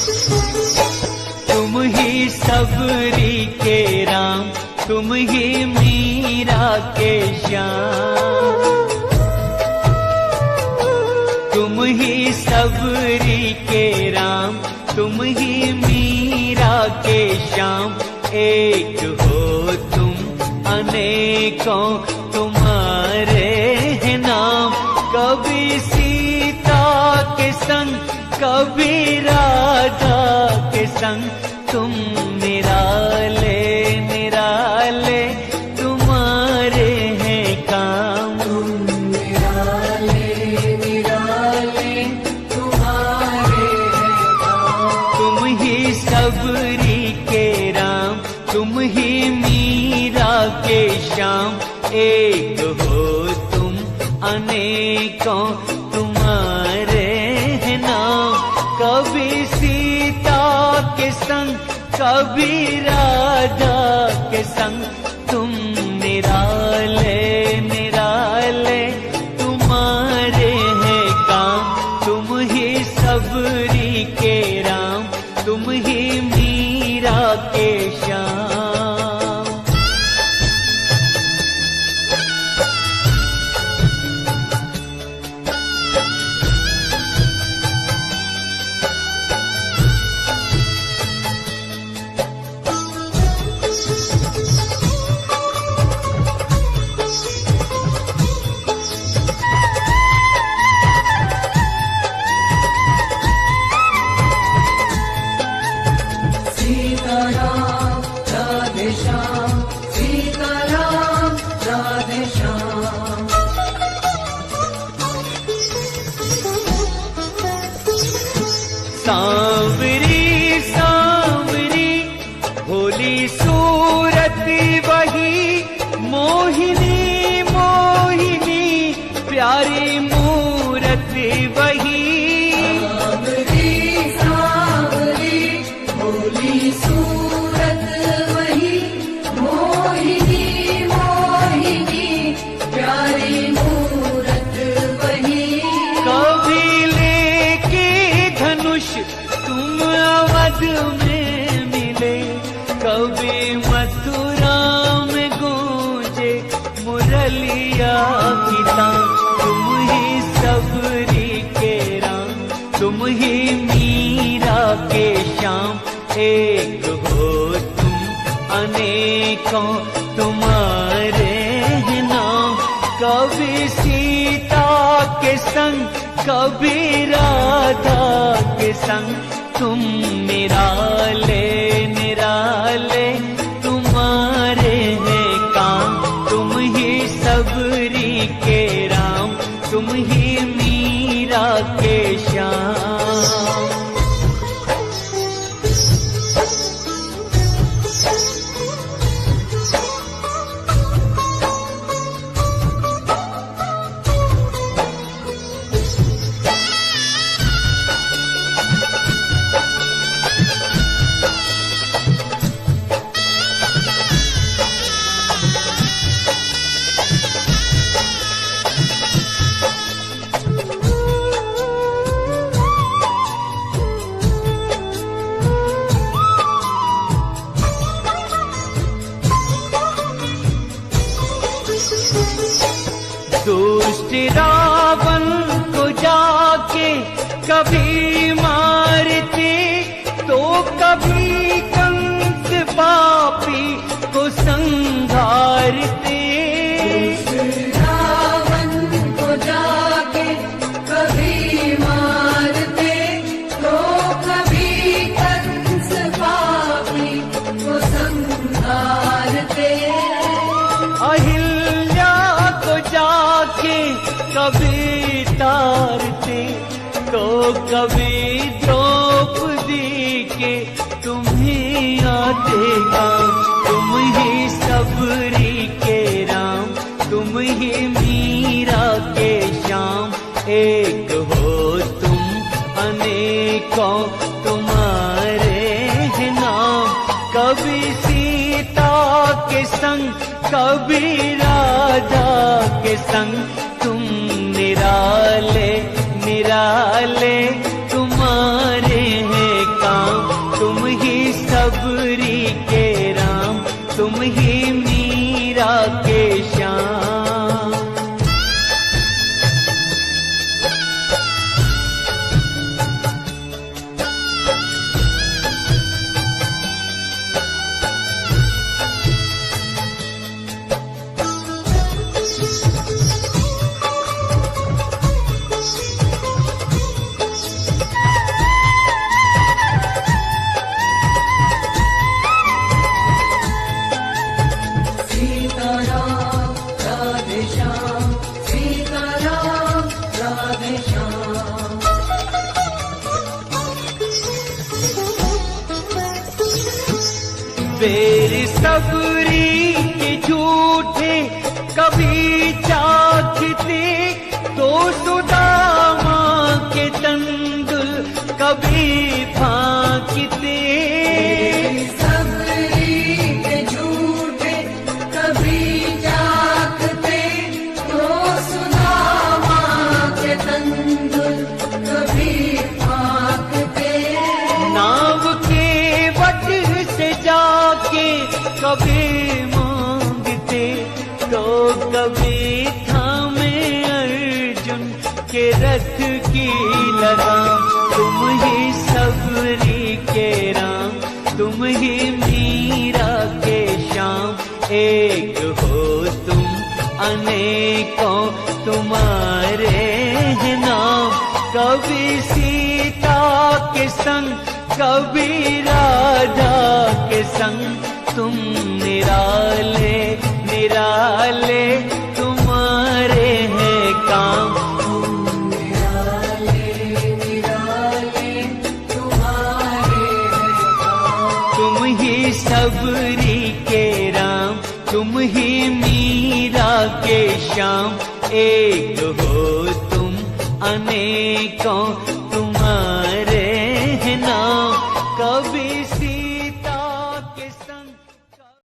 तुम ही सबरी के राम, तुम ही मीरा के श्याम। तुम ही सबरी के राम, तुम ही मीरा के श्याम। एक हो तुम अनेकों तुम्हारे हैं नाम। कभी सीता के संग, कभी राधा के संग, तुम निराले निराले तुम्हारे हैं काम। तुम निराले निराले तुम्हारे हैं काम। तुम ही सबरी के राम, तुम ही मीरा के श्याम। एक हो तुम अनेकों तुम्हारे हैं नाम। कभी सीता के संग, कभी राधा के संग, तुम निराले निराले तुम्हारे हैं काम। तुम ही सबरी के राम, तुम ही मीरा के श्याम। सीताराम राधे श्याम, सीताराम राधे श्याम। सांवरी सांवरी भोली सूरत वही, मोहिनी मोहिनी प्यारी मूरत वही। सांवरी सांवरी भोली सूरत वही, मोहिनी मोहिनी प्यारी मूरत वही। कभी लेके धनुष तुम अवध में मिले, कभी मथुरा में गूंजे मुरलिया की तान। तुम ही सबरी के राम, तुम ही मीरा के श्याम। एक हो तुम अनेकों तुम्हारे हैं नाम। कभी सीता के संग, कभी राधा के संग, तुम निराले निराले तुम्हारे हैं काम। तुम ही सबरी के राम, तुम ही मीरा के श्याम। दुष्ट रावण को जाके कभी मारते, तो कभी कंस पापी को संघारते। रावण को जाके कभी मारते, तो कभी कंस पापी को संहारते। अहिल्या को जाके कभी तारते, तो कभी द्रौपदी के तुम्हें आते काम। तुम ही सबरी के राम, तुम ही मीरा के श्याम। एक हो तुम अनेकों तुम्हारे हैं नाम। कभी सीता के संग, कभी राधा के संग, तुम निराले निराले तुम्हारे हैं काम। तेरी सबरी के झूठे कभी चाखते तो सुदामा के तंदुल कभी फांकते। सबरी के झूठे कभी चाखते तो सुदामा के तंदुल कभी फांकते। नाव के वट से जाके कभी मांगते तो कभी थामे अर्जुन के रथ की लगाम। तुम ही सबरी के राम, तुम ही मीरा के श्याम। एक हो तुम अनेकों तुम्हारे हैं नाम। कभी सीता के संग कभी राधा के संग तुम निराले निराले तुम्हारे हैं काम। निराले निराले तुम्हारे हैं काम। तुम ही सबरी के राम, तुम ही मीरा के श्याम। एक हो तुम अनेकों